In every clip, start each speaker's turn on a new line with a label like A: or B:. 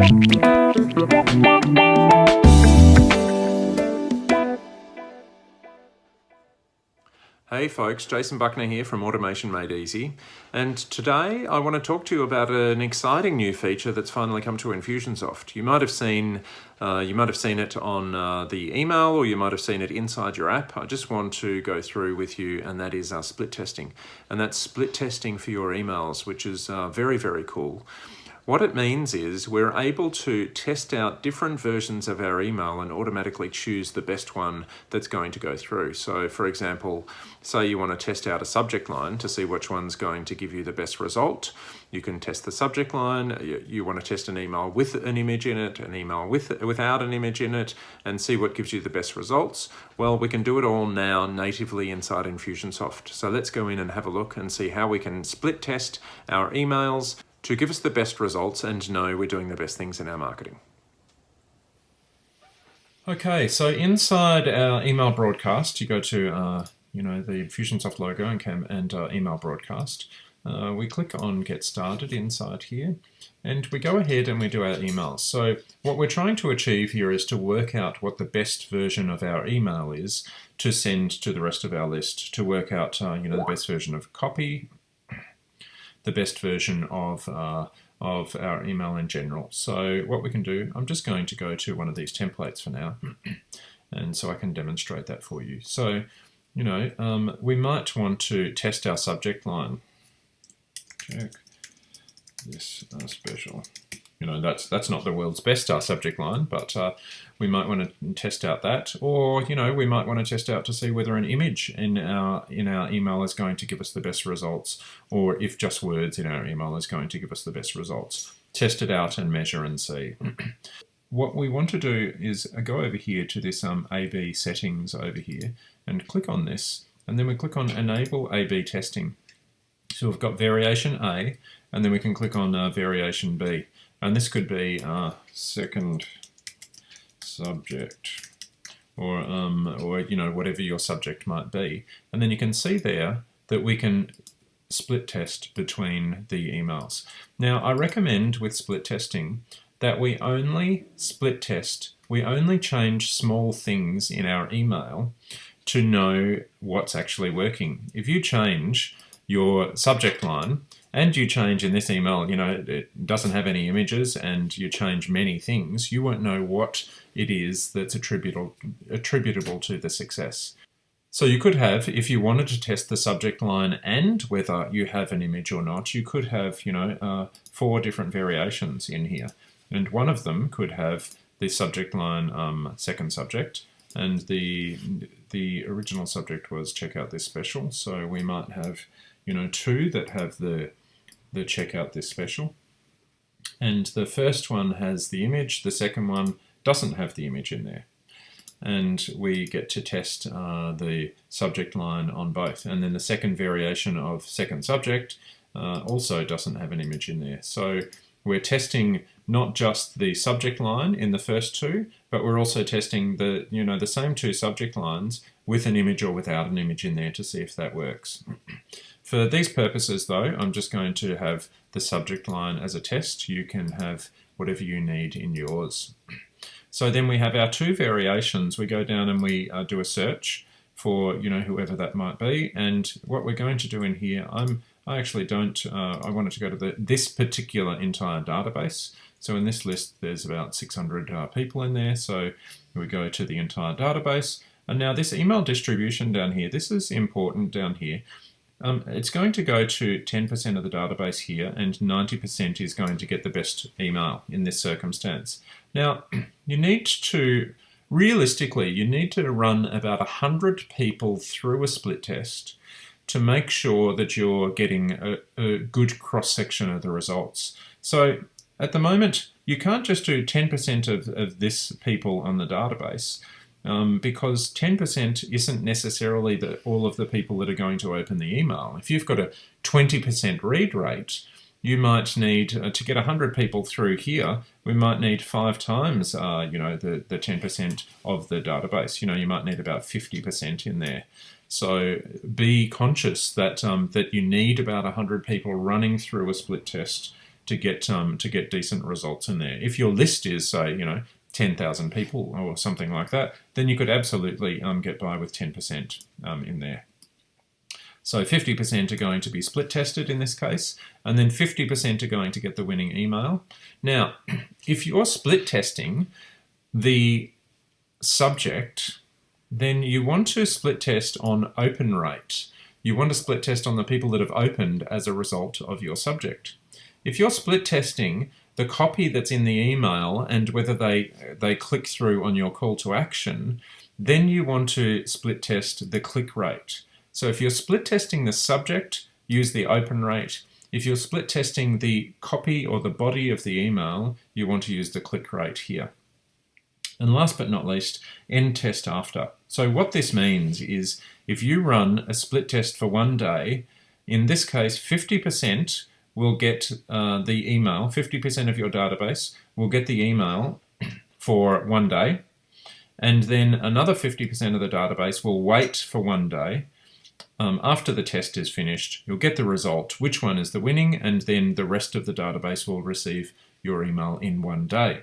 A: Hey folks, Jason Buckner here from Automation Made Easy, and today I want to talk to you about an exciting new feature that's finally come to Infusionsoft. You might have seen it on the email, or you might have seen it inside your app. I just want to go through with you, and that is split testing, and that's split testing for your emails, which is very, very cool. What it means is we're able to test out different versions of our email and automatically choose the best one that's going to go through. So for example, say you want to test out a subject line to see which one's going to give you the best result. You can test the subject line. You want to test an email with an image in it, an email without an image in it, and see what gives you the best results. Well, we can do it all now natively inside Infusionsoft. So let's go in and have a look and see how we can split test our emails to give us the best results and know we're doing the best things in our marketing. Okay, so inside our email broadcast, you go to the Infusionsoft logo and email broadcast. We click on Get Started inside here, and we go ahead and we do our emails. So what we're trying to achieve here is to work out what the best version of our email is to send to the rest of our list, to work out the best version of copy, the best version of our email in general. So what we can do, I'm just going to go to one of these templates for now, and so I can demonstrate that for you. So, we might want to test our subject line. Check this special. That's not the world's best subject line, but we might want to test out that, or we might want to test out to see whether an image in our email is going to give us the best results, or if just words in our email is going to give us the best results. Test it out and measure and see. What we want to do is go over here to this A/B settings over here and click on this, and then we click on Enable A/B testing. So we've got variation A, and then we can click on variation B. And this could be second subject, or whatever your subject might be. And then you can see there that we can split test between the emails. Now, I recommend with split testing that we only split test, we only change small things in our email to know what's actually working. If you change your subject line, and you change in this email, it doesn't have any images, and you change many things, you won't know what it is that's attributable to the success. So you could have, if you wanted to test the subject line and whether you have an image or not, you could have, 4 different variations in here. And one of them could have the subject line second subject, and the original subject was check out this special. So we might have, 2 that have the check out this special, and the first one has the image, the second one doesn't have the image in there, and we get to test the subject line on both. And then the second variation of second subject also doesn't have an image in there. So we're testing not just the subject line in the first 2, but we're also testing the same 2 subject lines with an image or without an image in there to see if that works. For these purposes though, I'm just going to have the subject line as a test. You can have whatever you need in yours. So then we have our 2 variations. We go down and we do a search for whoever that might be. And what we're going to do in here, I actually don't, I wanted to go to this particular entire database. So in this list, there's about 600 people in there. So we go to the entire database. And now this email distribution down here, this is important down here. It's going to go to 10% of the database here, and 90% is going to get the best email in this circumstance. Now, realistically, you need to run about 100 people through a split test to make sure that you're getting a good cross-section of the results. So at the moment, you can't just do 10% of this people on the database. Because 10% isn't necessarily all of the people that are going to open the email. If you've got a 20% read rate, you might need, to get 100 people through here, we might need 5 times, the 10% of the database. You might need about 50% in there. So be conscious that, that you need about 100 people running through a split test to get decent results in there. If your list is, say, 10,000 people or something like that, then you could absolutely get by with 10% in there. So 50% are going to be split tested in this case, and then 50% are going to get the winning email. Now, if you're split testing the subject, then you want to split test on open rate. You want to split test on the people that have opened as a result of your subject. If you're split testing the copy that's in the email and whether they click through on your call to action, then you want to split test the click rate. So if you're split testing the subject, use the open rate. If you're split testing the copy or the body of the email, you want to use the click rate here. And last but not least, end test after. So what this means is if you run a split test for 1 day, in this case 50% will get the email, 50% of your database will get the email for 1 day, and then another 50% of the database will wait for 1 day. After the test is finished, you'll get the result, which one is the winning, and then the rest of the database will receive your email in 1 day.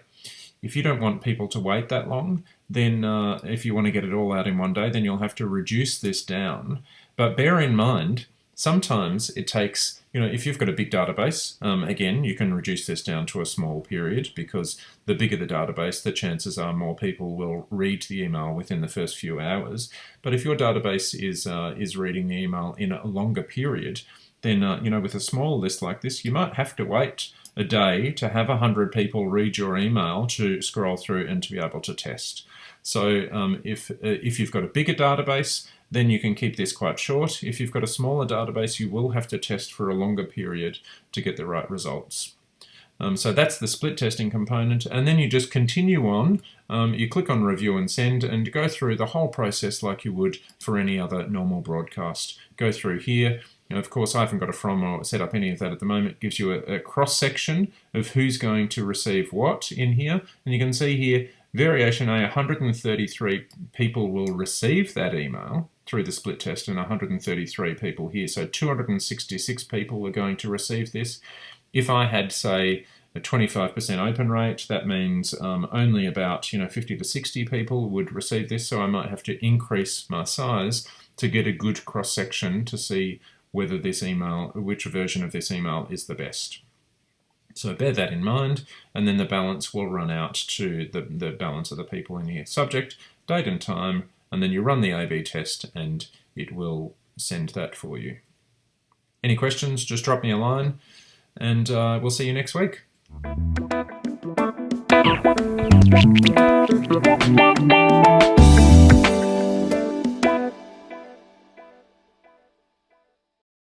A: If you don't want people to wait that long, then if you want to get it all out in 1 day, then you'll have to reduce this down. But bear in mind, sometimes it takes, if you've got a big database, again, you can reduce this down to a small period, because the bigger the database, the chances are more people will read the email within the first few hours. But if your database is reading the email in a longer period, then with a small list like this, you might have to wait a day to have 100 people read your email to scroll through and to be able to test. So if you've got a bigger database, then you can keep this quite short. If you've got a smaller database, you will have to test for a longer period to get the right results. So that's the split testing component, and then you just continue on. You click on review and send and go through the whole process like you would for any other normal broadcast. Go through here. Of course, I haven't got a from or set up any of that at the moment. It gives you a cross-section of who's going to receive what in here, and you can see here, variation A, 133 people will receive that email through the split test, and 133 people here. So 266 people are going to receive this. If I had, say, a 25% open rate, that means only about 50 to 60 people would receive this. So I might have to increase my size to get a good cross-section to see whether this email, which version of this email is the best. So bear that in mind, and then the balance will run out to the balance of the people in here. Subject, date and time, and then you run the A/B test and it will send that for you. Any questions, just drop me a line, and we'll see you next week.